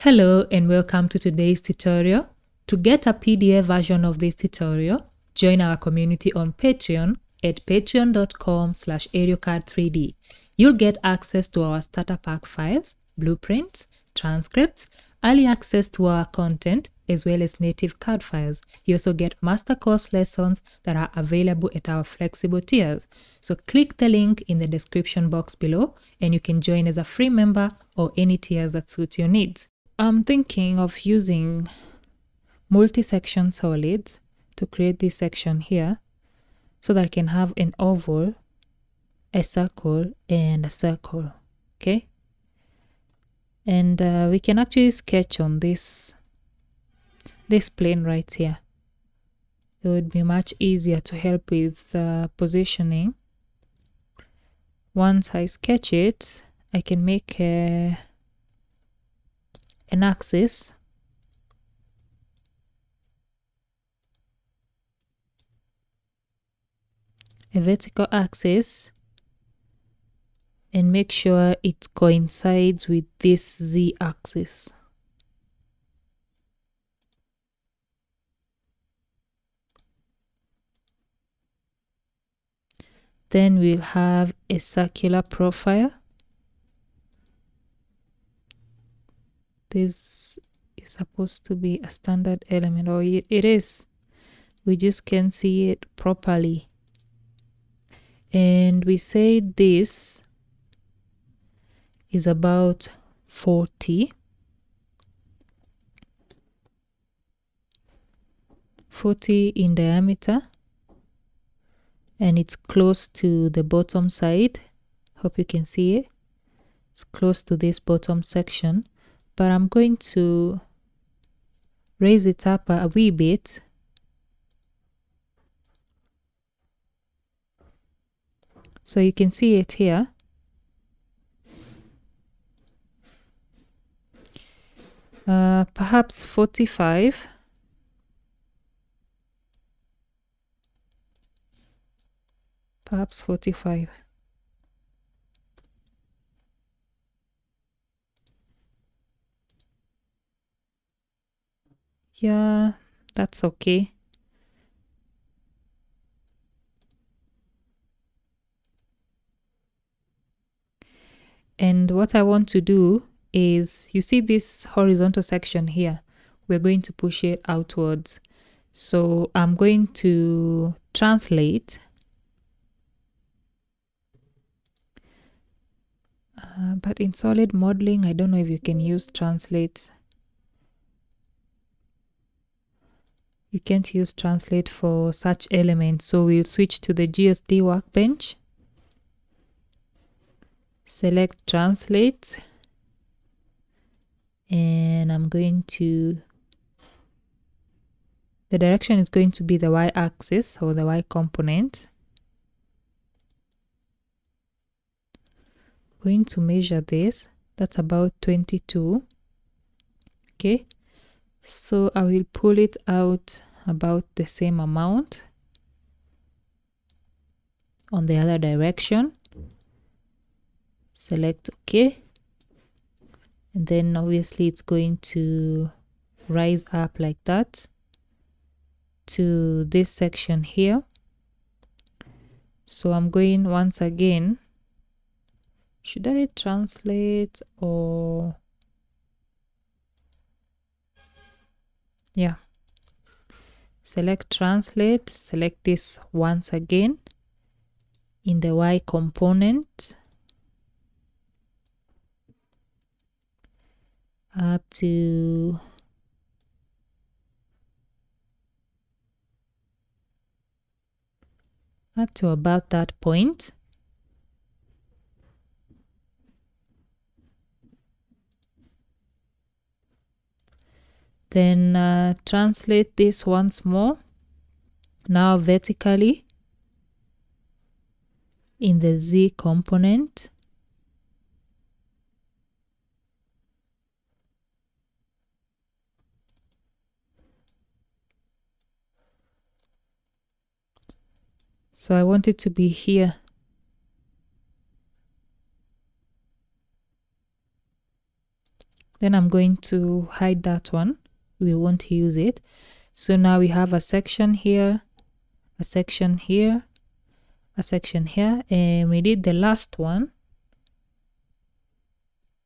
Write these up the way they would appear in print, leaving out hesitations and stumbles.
Hello and welcome to today's tutorial. To get a PDF version of this tutorial, join our community on Patreon at patreon.com/ArielCad3D. You'll get access to our starter pack files, blueprints, transcripts, early access to our content, as well as native CAD files. You also get master course lessons that are available at our flexible tiers. So click the link in the description box below and you can join as a free member or any tiers that suit your needs. I'm thinking of using multi-section solids to create this section here so that I can have an oval, a circle, and a circle. Okay, and we can actually sketch on this plane right here. It would be much easier to help with positioning. Once I sketch it, I can make an axis, a vertical axis, and make sure it coincides with this z-axis. Then we'll have a circular profile. This is supposed to be a standard element, or it is. We just can't see it properly. And we say this is about 40 in diameter, and it's close to the bottom side. Hope you can see it. It's close to this bottom section, but I'm going to raise it up a wee bit so you can see it here. Perhaps 45. Perhaps 45. Yeah, that's okay. And what I want to do is, you see this horizontal section here, we're going to push it outwards. So I'm going to translate. But in solid modeling, I don't know if you can use translate. You can't use translate for such elements. So we'll switch to the GSD workbench. Select translate. And I'm going to, the direction is going to be the y-axis or the y component. Going to measure this. That's about 22. Okay, so I will pull it out about the same amount on the other direction. Select OK, and then obviously it's going to rise up like that to this section here. So I'm going once again, should I translate or yeah, select translate, select this once again in the y component up to about that point. Then translate this once more, now vertically in the z component. So I want it to be here. Then I'm going to hide that one. We won't use it. So now we have a section here, a section here, a section here, and we did the last one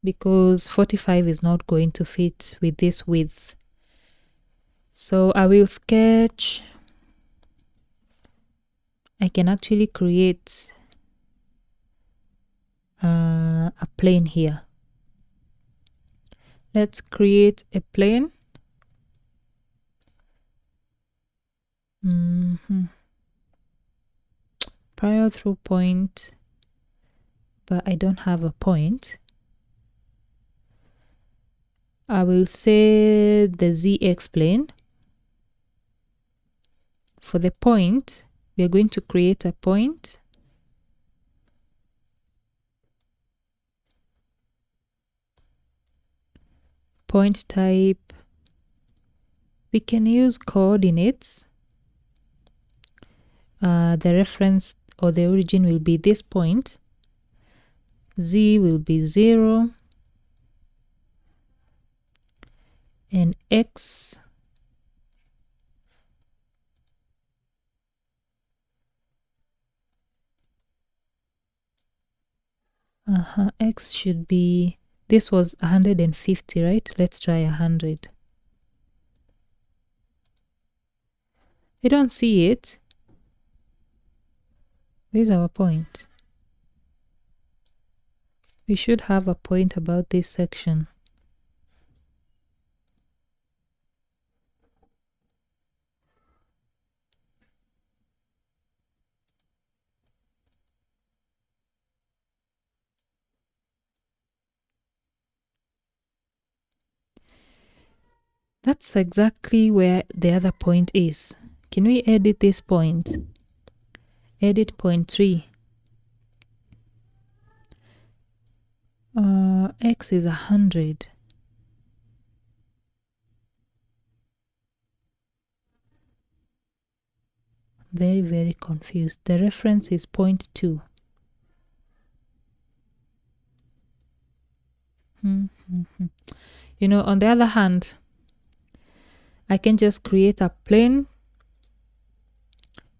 because 45 is not going to fit with this width. So I will sketch. I can actually create a plane here. Let's create a plane. Parallel through point, but I don't have a point. I will say the ZX plane. For the point, we are going to create a point. Point type, we can use coordinates. The reference or the origin will be this point. Z will be 0. And X X should be, this was 150, right? Let's try 100. I don't see it. Where's our point? We should have a point about this section. That's exactly where the other point is. Can we edit this point? Edit point 3. X is 100. Very, very confused. The reference is 0.2. You know, on the other hand, I can just create a plane,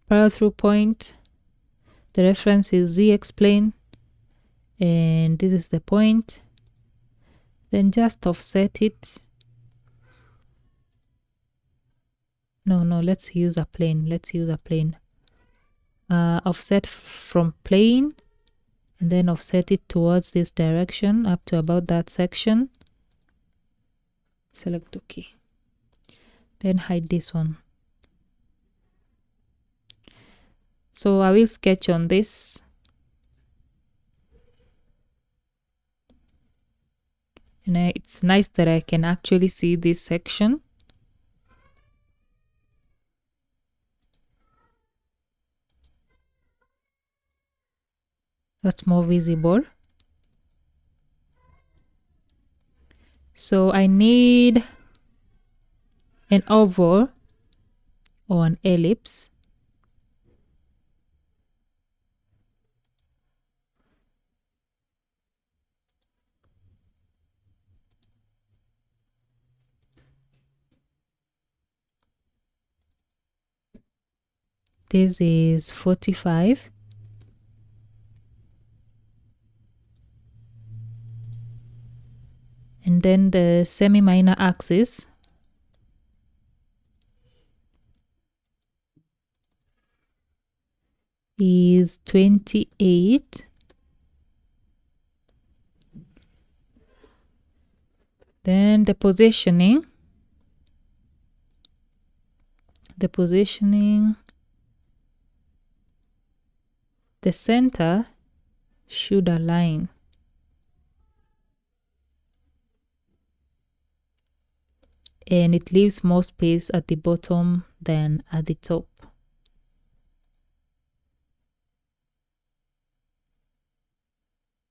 parallel through point. The reference is ZX plane, and this is the point. Then just offset it. No, let's use a plane. Let's use a plane. Offset from plane, and then offset it towards this direction up to about that section. Select OK. Then hide this one. So I will sketch on this. And it's nice that I can actually see this section. That's more visible. So I need an oval or an ellipse. This is 45. And then the semi-minor axis is 28. Then the positioning, the center should align. And it leaves more space at the bottom than at the top.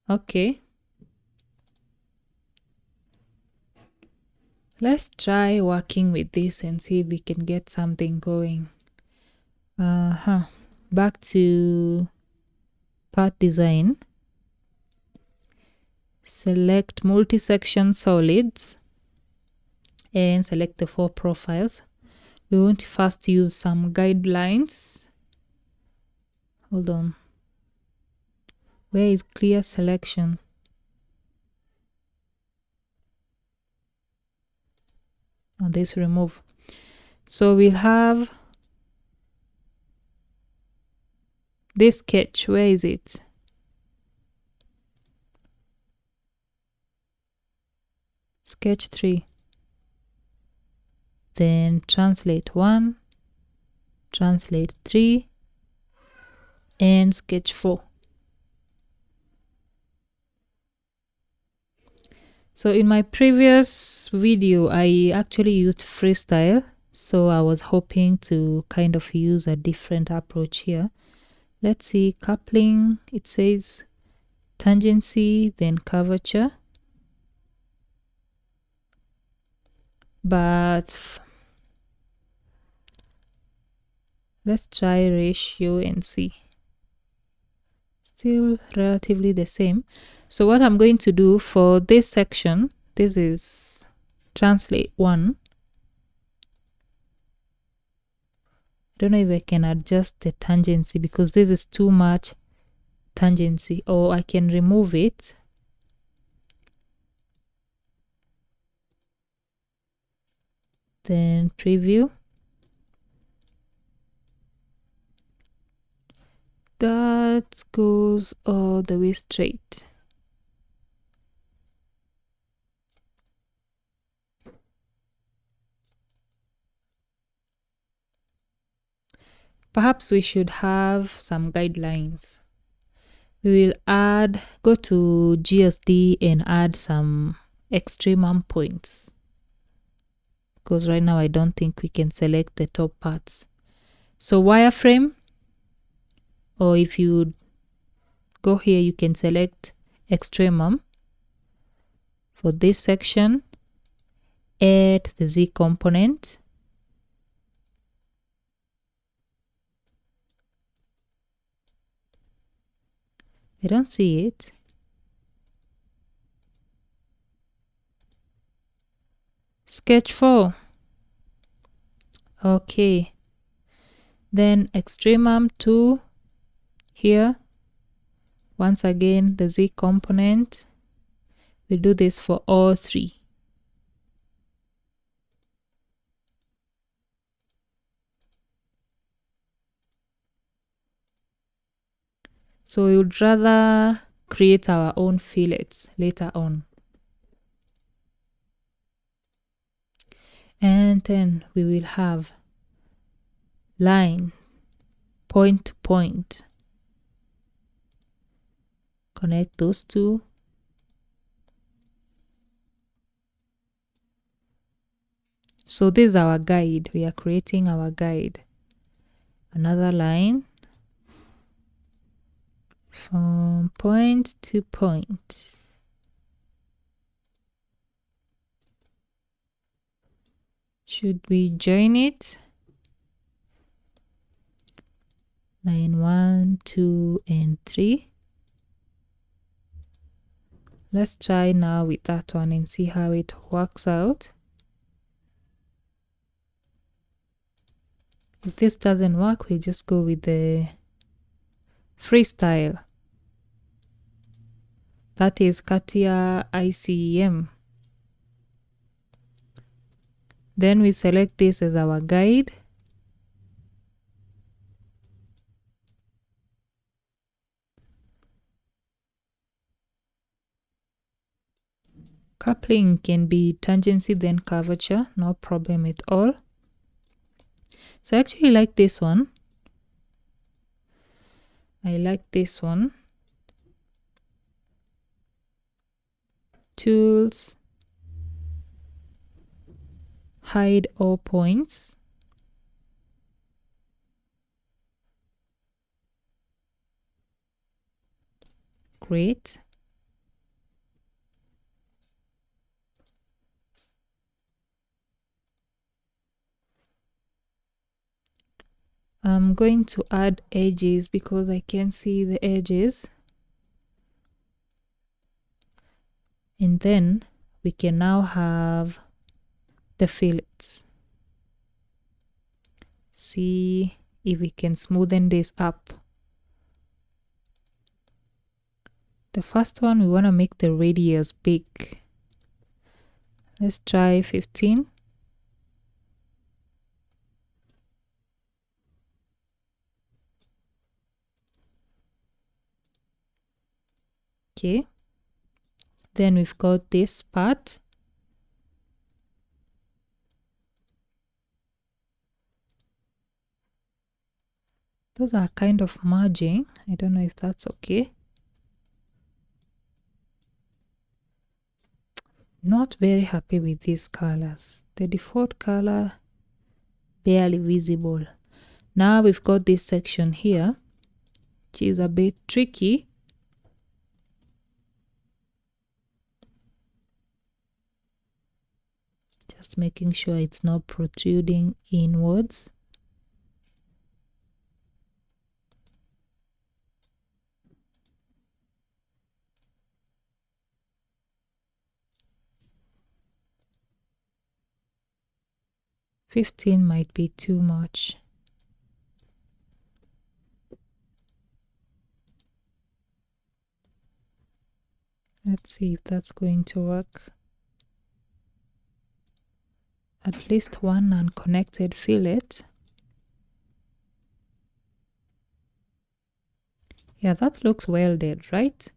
Okay. Let's try working with this and see if we can get something going. Back to part design. select multi-section solids and select the 4 profiles. We want to first use some guidelines. Hold on. Where is clear selection? On this remove. So we'll have this sketch. Where is it? Sketch 3. Then translate 1, translate 3, and sketch 4. So in my previous video, I actually used freestyle. So I was hoping to kind of use a different approach here. Let's see, coupling, it says tangency, then curvature. But let's try ratio and see. Still relatively the same. So what I'm going to do for this section, this is translate 1. Don't know if I can adjust the tangency because this is too much tangency, or I can remove it. Then preview. That goes all the way straight. Perhaps we should have some guidelines. We will go to GSD and add some extremum points. Because right now I don't think we can select the top parts. So wireframe, or if you go here, you can select extremum. For this section, add the Z component. I don't see it. Sketch 4. Okay. Then extremum 2 here. Once again, the Z component. We'll do this for all 3. So we would rather create our own fillets later on. And then we will have line, point to point. Connect those 2. So this is our guide. We are creating our guide. Another line from point to point. Should we join it? Line 1, 2, and 3. Let's try now with that one and see how it works out. If this doesn't work, we just go with the freestyle. That is CATIA ICEM. Then we select this as our guide. Coupling can be tangency then curvature, no problem at all. So I actually like this one. I like this one. Tools, hide all points. Great. I'm going to add edges because I can see the edges. And then we can now have the fillets. See if we can smoothen this up. The first one, we want to make the radius big. Let's try 15. Okay. Then we've got this part. Those are kind of merging. I don't know if that's okay. Not very happy with these colors. The default color barely visible. Now we've got this section here, which is a bit tricky. Just making sure it's not protruding inwards. $15 might be too much. Let's see if that's going to work. At least one unconnected fillet. Yeah, that looks welded, right?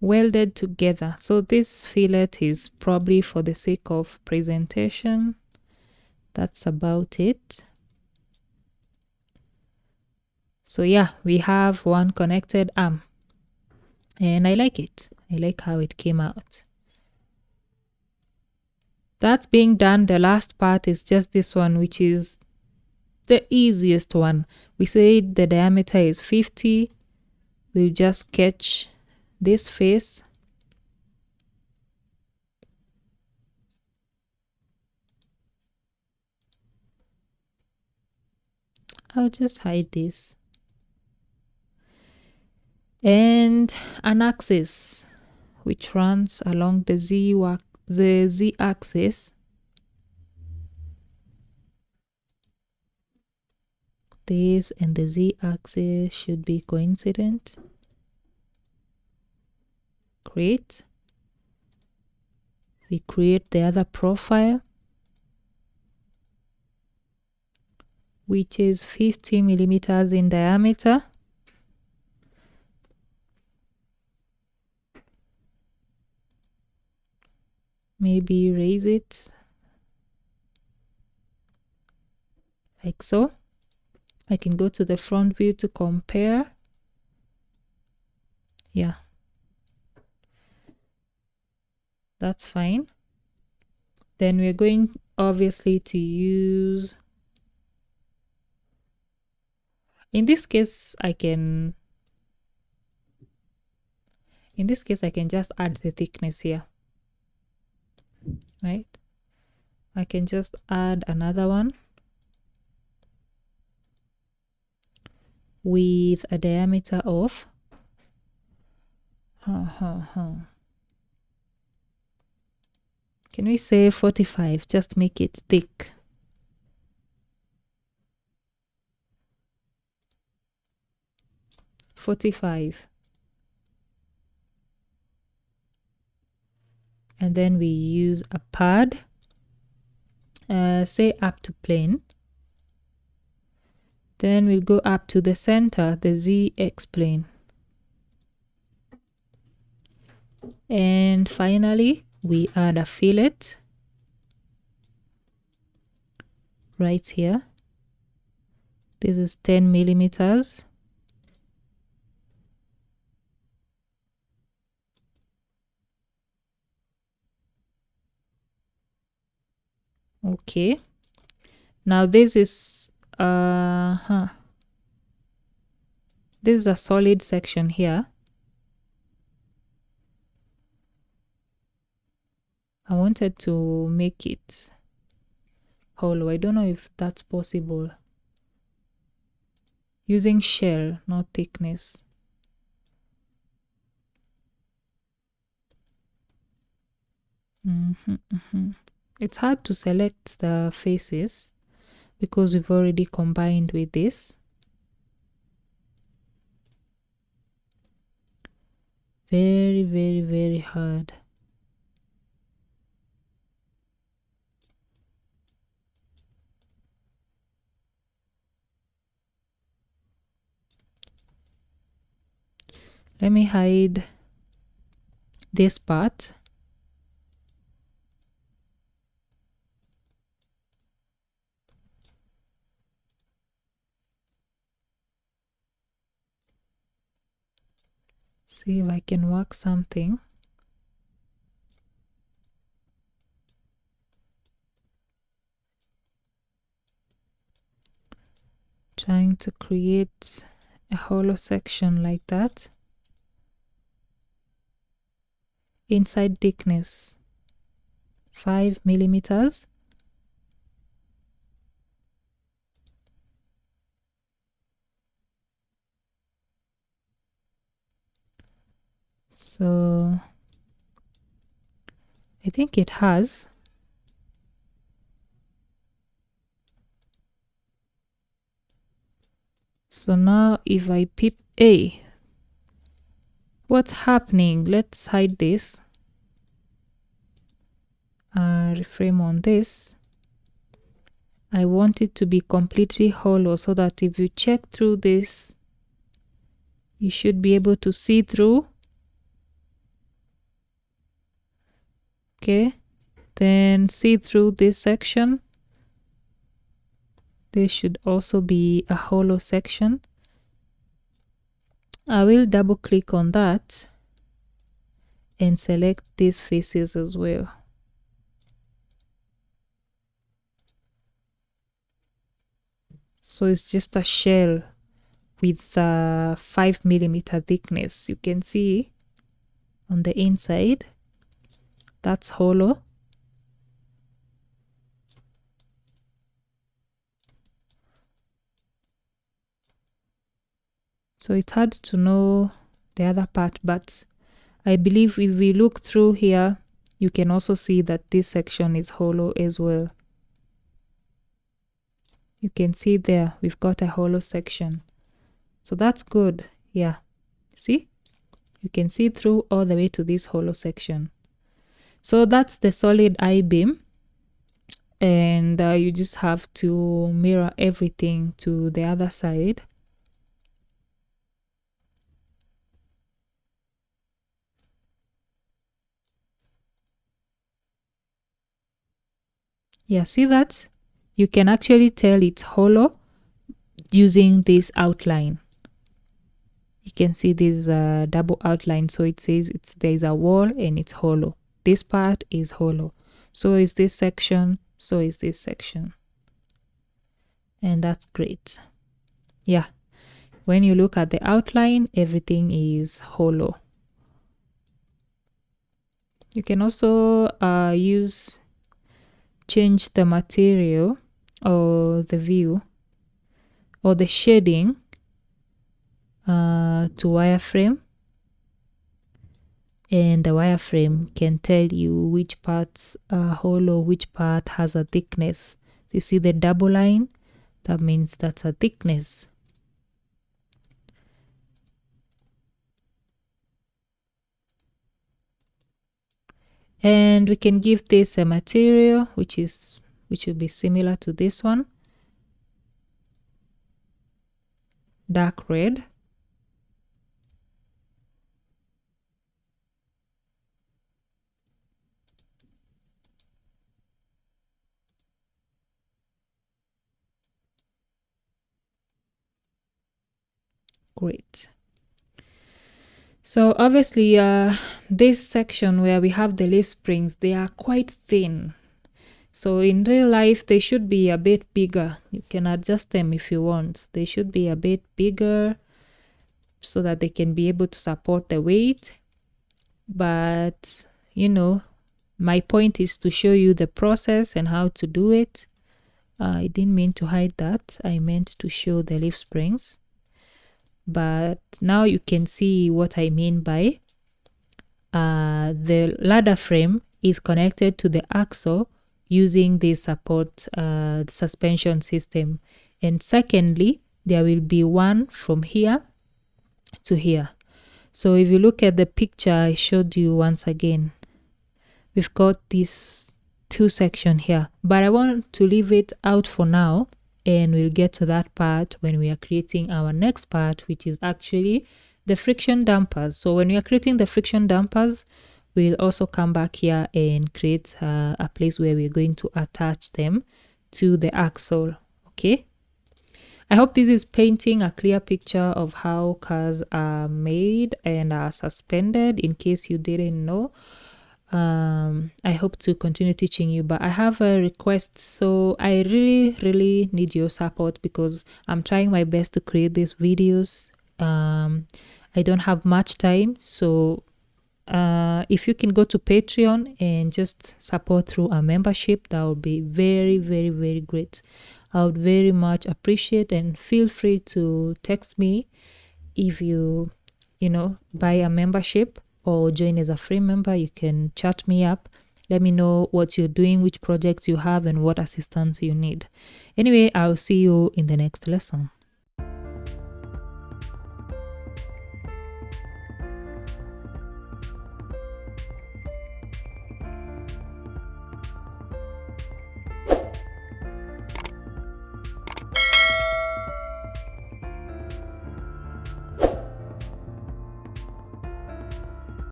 Welded together. So this fillet is probably for the sake of presentation. That's about it. So yeah, we have one connected arm. And I like it. I like how it came out. That's being done. The last part is just this one, which is the easiest one. We say the diameter is 50. We'll just sketch this face. I'll just hide this. And an axis which runs along the z axis. This and the z axis should be coincident. Great. We create the other profile, which is 50 millimeters in diameter. Maybe raise it like so. I can go to the front view to compare. Yeah, that's fine. Then we're going obviously to use, in this case I can just add the thickness here, right? I can just add another one with a diameter of can we say 45? Just make it thick. $45. And then we use a pad, say up to plane. Then we'll go up to the center, the ZX plane. And finally, we add a fillet right here. This is 10 millimeters. Okay. Now this is this is a solid section here. I wanted to make it hollow. I don't know if that's possible. Using shell, not thickness. It's hard to select the faces because we've already combined with this. Very, very, very hard. Let me hide this part. See if I can work something. Trying to create a hollow section like that. Inside thickness 5 millimeters. So I think it has. So now if I peep A, what's happening? Let's hide this. Reframe on this. I want it to be completely hollow so that if you check through this, you should be able to see through. Okay, then see through this section. This should also be a hollow section. I will double click on that and select these faces as well. So it's just a shell with 5 millimeter thickness. You can see on the inside, that's hollow. So it's hard to know the other part, but I believe if we look through here, you can also see that this section is hollow as well. You can see there, we've got a hollow section. So that's good. Yeah, see? You can see through all the way to this hollow section. So that's the solid I-beam. And you just have to mirror everything to the other side. Yeah, see that? You can actually tell it's hollow using this outline. You can see this double outline, so it says there is a wall and it's hollow. This part is hollow. So is this section, so is this section. And that's great. Yeah, when you look at the outline, everything is hollow. You can also change the material or the view or the shading to wireframe, and the wireframe can tell you which parts are hollow, which part has a thickness. So you see the double line, that means that's a thickness. And we can give this a material which will be similar to this one, dark red. Great. So obviously this section where we have the leaf springs, they are quite thin. So in real life, they should be a bit bigger. You can adjust them if you want. They should be a bit bigger so that they can be able to support the weight. But, you know, my point is to show you the process and how to do it. I didn't mean to hide that. I meant to show the leaf springs. But now you can see what I mean by the ladder frame is connected to the axle using the support suspension system. And secondly, there will be one from here to here. So if you look at the picture I showed you once again, we've got this two section here, but I want to leave it out for now, and we'll get to that part when we are creating our next part, which is actually the friction dampers. So when we are creating the friction dampers, we'll also come back here and create a place where we're going to attach them to the axle. Okay, I hope this is painting a clear picture of how cars are made and are suspended, in case you didn't know. I hope to continue teaching you, but I have a request. So I really need your support, because I'm trying my best to create these videos. I don't have much time, so if you can go to Patreon and just support through a membership, that would be very great. I would very much appreciate, and feel free to text me if you buy a membership or join as a free member. You can chat me up, let me know what you're doing, which projects you have, and what assistance you need. Anyway, I'll see you in the next lesson.